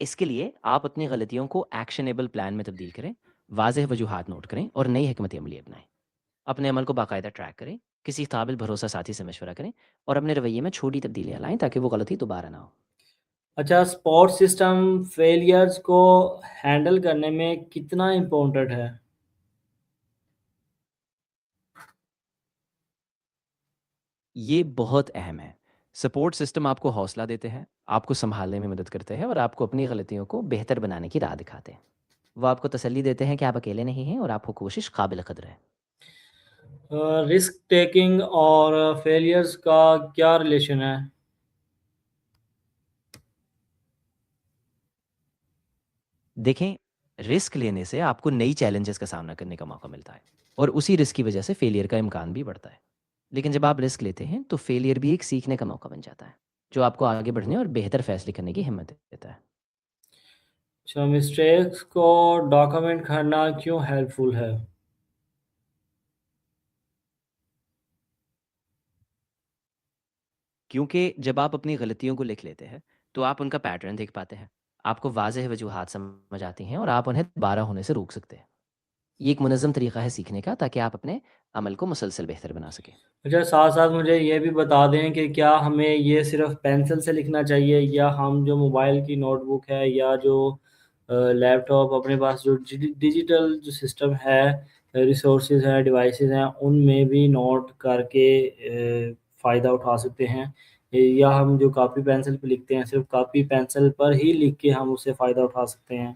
اس کے لیے آپ اپنی غلطیوں کو ایکشنیبل پلان میں تبدیل کریں، واضح وجوہات نوٹ کریں اور نئی حکمت عملی اپنائیں۔ اپنے عمل کو باقاعدہ ٹریک کریں، کسی قابل بھروسہ ساتھی سے مشورہ کریں اور اپنے رویے میں چھوٹی تبدیلیاں لائیں تاکہ وہ غلطی دوبارہ نہ ہو۔ اچھا، سپورٹ سسٹم فیلیئرز کو ہینڈل کرنے میں کتنا امپورٹنٹ ہے؟ یہ بہت اہم ہے۔ سپورٹ سسٹم آپ کو حوصلہ دیتے ہیں، آپ کو سنبھالنے میں مدد کرتے ہیں اور آپ کو اپنی غلطیوں کو بہتر بنانے کی راہ دکھاتے ہیں۔ وہ آپ کو تسلی دیتے ہیں کہ آپ اکیلے نہیں ہیں اور آپ کو کوشش قابل قدر ہے۔ رسک ٹیکنگ اور فیلیئرز کا کیا ریلیشن ہے؟ دیکھیں، رسک لینے سے آپ کو نئی چیلنجز کا سامنا کرنے کا موقع ملتا ہے اور اسی رسک کی وجہ سے فیلئر کا امکان بھی بڑھتا ہے۔ لیکن جب آپ رسک لیتے ہیں تو فیلئر بھی ایک سیکھنے کا موقع بن جاتا ہے جو آپ کو آگے بڑھنے اور بہتر فیصلے کرنے کی ہمت دیتا ہے۔ اچھا، مسٹیکس کو ڈاکومنٹ کرنا کیوں ہیلپ فل ہے؟ کیونکہ جب آپ اپنی غلطیوں کو لکھ لیتے ہیں تو آپ ان کا پیٹرن دیکھ پاتے ہیں، آپ کو واضح وجوہات سمجھ آتی ہیں اور آپ انہیں دوبارہ ہونے سے روک سکتے ہیں۔ یہ ایک منظم طریقہ ہے سیکھنے کا تاکہ آپ اپنے عمل کو مسلسل بہتر بنا سکیں۔ اچھا، ساتھ ساتھ مجھے یہ بھی بتا دیں کہ کیا ہمیں یہ صرف پینسل سے لکھنا چاہیے، یا ہم جو موبائل کی نوٹ بک ہے یا جو لیپ ٹاپ اپنے پاس جو ڈیجیٹل جو سسٹم ہے، ریسورسز ہیں، ڈیوائسز ہیں، ان میں بھی نوٹ کر کے فائدہ اٹھا سکتے ہیں؟ یا ہم جو کاپی پینسل پہ لکھتے ہیں صرف کاپی پینسل پر ہی لکھ کے ہم اس سے فائدہ اٹھا سکتے ہیں؟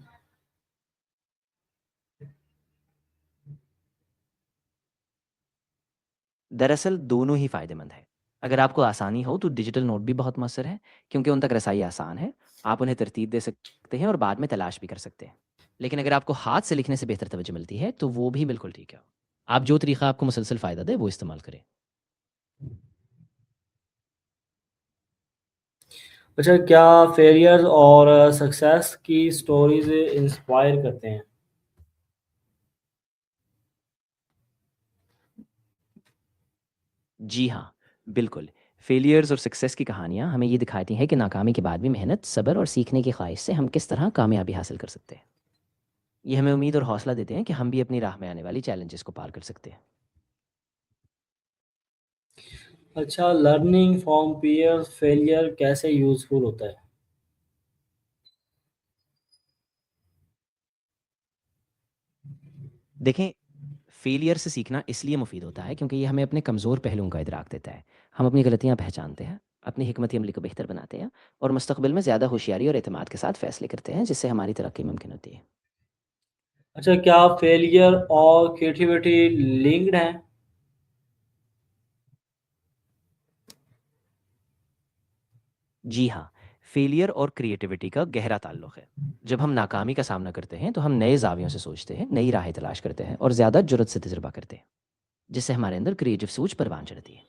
دراصل دونوں ہی فائدہ مند ہیں۔ اگر آپ کو آسانی ہو تو ڈیجیٹل نوٹ بھی بہت مؤثر ہے کیونکہ ان تک رسائی آسان ہے، آپ انہیں ترتیب دے سکتے ہیں اور بعد میں تلاش بھی کر سکتے ہیں۔ لیکن اگر آپ کو ہاتھ سے لکھنے سے بہتر توجہ ملتی ہے تو وہ بھی بالکل ٹھیک ہے۔ آپ جو طریقہ آپ کو مسلسل فائدہ دے وہ استعمال کریں۔ اچھا، کیا فیلیئر اور سکسیس کی سٹوریز انسپائر کرتے ہیں؟ جی ہاں، بالکل۔ فیلیئرز اور سکسیس کی کہانیاں ہمیں یہ دکھاتی ہیں کہ ناکامی کے بعد بھی محنت، صبر اور سیکھنے کی خواہش سے ہم کس طرح کامیابی حاصل کر سکتے ہیں۔ یہ ہمیں امید اور حوصلہ دیتے ہیں کہ ہم بھی اپنی راہ میں آنے والی چیلنجز کو پار کر سکتے ہیں۔ اچھا، لرننگ فرام پیئر فیلیئر کیسے یوزفل ہوتا ہے؟ دیکھیں، فیلئر سے سیکھنا اس لیے مفید ہوتا ہے کیونکہ یہ ہمیں اپنے کمزور پہلوؤں کا ادراک دیتا ہے۔ ہم اپنی غلطیاں پہچانتے ہیں، اپنی حکمت عملی کو بہتر بناتے ہیں اور مستقبل میں زیادہ ہوشیاری اور اعتماد کے ساتھ فیصلے کرتے ہیں جس سے ہماری ترقی ممکن ہوتی ہے۔ اچھا، کیا فیلیئر اور کریٹیوٹی لنکڈ ہیں؟ جی ہاں، فیلئر اور کریٹیوٹی کا گہرا تعلق ہے۔ جب ہم ناکامی کا سامنا کرتے ہیں تو ہم نئے زاویوں سے سوچتے ہیں، نئی راہیں تلاش کرتے ہیں اور زیادہ جرت سے تجربہ کرتے ہیں جس سے ہمارے اندر کریٹو سوچ پروان چڑھتی ہے۔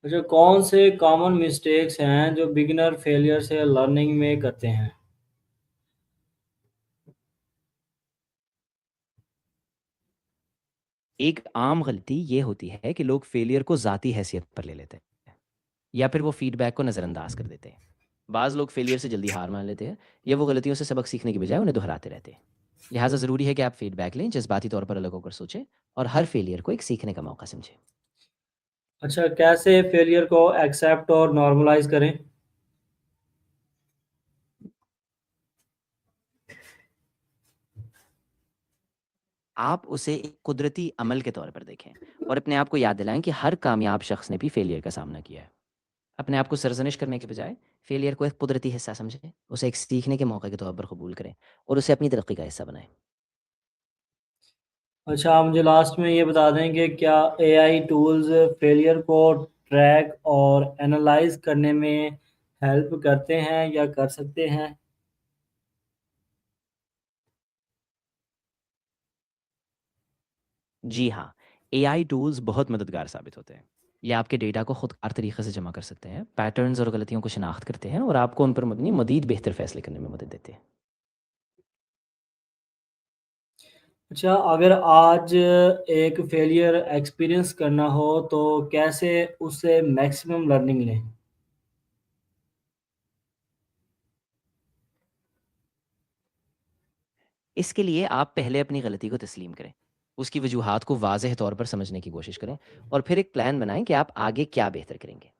اچھا، کون سے کامن مسٹیکس ہیں جو بگنر فیلیئر سے لرننگ میں کرتے ہیں؟ ایک عام غلطی یہ ہوتی ہے کہ لوگ فیلئر کو ذاتی حیثیت پر لے لیتے ہیں یا پھر وہ فیڈ بیک کو نظر انداز کر دیتے ہیں۔ بعض لوگ فیلئر سے جلدی ہار مان لیتے ہیں یا وہ غلطیوں سے سبق سیکھنے کی بجائے انہیں دہراتے رہتے ہیں۔ لہٰذا ضروری ہے کہ آپ فیڈ بیک لیں، جذباتی طور پر الگ ہو کر سوچیں اور ہر فیلئر کو ایک سیکھنے کا موقع سمجھیں۔ اچھا، کیسے فیلیئر کو ایکسیپٹ اور نارملائز کریں؟ آپ اسے ایک قدرتی عمل کے طور پر دیکھیں اور اپنے آپ کو یاد دلائیں کہ ہر کامیاب شخص نے بھی فیلئر کا سامنا کیا ہے۔ اپنے آپ کو سرزنش کرنے کے بجائے فیلئر کو ایک قدرتی حصہ سمجھیں، اسے ایک سیکھنے کے موقع کے طور پر قبول کریں اور اسے اپنی ترقی کا حصہ بنائیں۔ اچھا، آپ مجھے لاسٹ میں یہ بتا دیں کہ کیا اے آئی ٹولز فیلیئر کو ٹریک اور انالائز کرنے میں ہیلپ کرتے ہیں یا کر سکتے ہیں؟ جی ہاں، اے آئی ٹولز بہت مددگار ثابت ہوتے ہیں۔ یہ آپ کے ڈیٹا کو خود کار طریقے سے جمع کر سکتے ہیں، پیٹرنز اور غلطیوں کو شناخت کرتے ہیں اور آپ کو ان پر مبنی مزید بہتر فیصلے کرنے میں مدد دیتے ہیں۔ اچھا، اگر آج ایک فیلیئر ایکسپیرئنس کرنا ہو تو کیسے اس سے میکسیمم لرننگ لیں؟ اس کے لیے آپ پہلے اپنی غلطی کو تسلیم کریں، اس کی وجوہات کو واضح طور پر سمجھنے کی کوشش کریں، اور پھر ایک پلان بنائیں کہ آپ آگے کیا بہتر کریں گے۔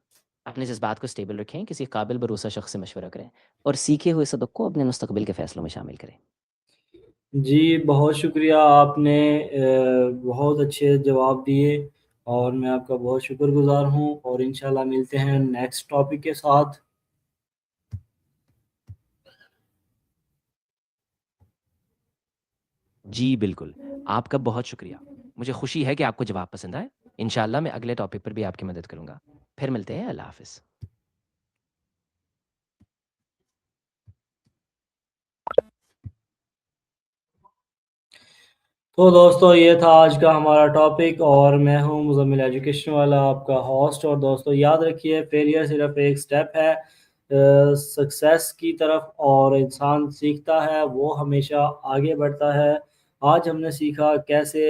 اپنے جذبات کو اسٹیبل رکھیں، کسی قابل بھروسہ شخص سے مشورہ کریں، اور سیکھے ہوئے سبق کو اپنے مستقبل کے فیصلوں میں شامل کریں۔ جی، بہت شکریہ، آپ نے بہت اچھے جواب دیے اور میں آپ کا بہت شکر گزار ہوں، اور انشاءاللہ ملتے ہیں نیکسٹ ٹاپک کے ساتھ۔ جی بالکل، آپ کا بہت شکریہ، مجھے خوشی ہے کہ آپ کو جواب پسند آئے۔ انشاءاللہ میں اگلے ٹاپک پر بھی آپ کی مدد کروں گا۔ پھر ملتے ہیں، اللہ حافظ۔ تو دوستو، یہ تھا آج کا ہمارا ٹاپک، اور میں ہوں مزمل ایجوکیشن والا، آپ کا ہوسٹ۔ اور دوستو یاد رکھیے، فیلئر صرف ایک سٹیپ ہے سکسیس کی طرف، اور انسان سیکھتا ہے وہ ہمیشہ آگے بڑھتا ہے۔ آج ہم نے سیکھا کیسے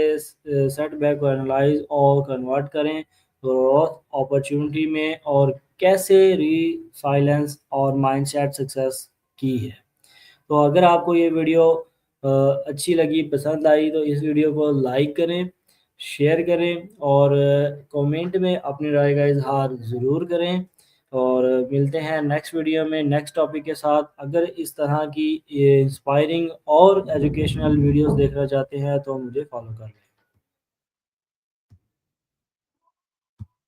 سیٹ بیک کو انالائز اور کنورٹ کریں گروتھ اپرچونٹی میں، اور کیسے ری سائلنس اور مائنڈ سیٹ سکسیس کی ہے۔ تو اگر آپ کو یہ ویڈیو اچھی لگی، پسند آئی، تو اس ویڈیو کو لائک کریں، شیئر کریں، اور کومنٹ میں اپنی رائے کا اظہار ضرور کریں۔ اور ملتے ہیں نیکسٹ ویڈیو میں نیکسٹ ٹاپک کے ساتھ۔ اگر اس طرح کی انسپائرنگ اور ایجوکیشنل ویڈیوز دیکھنا چاہتے ہیں تو مجھے فالو کر لیں۔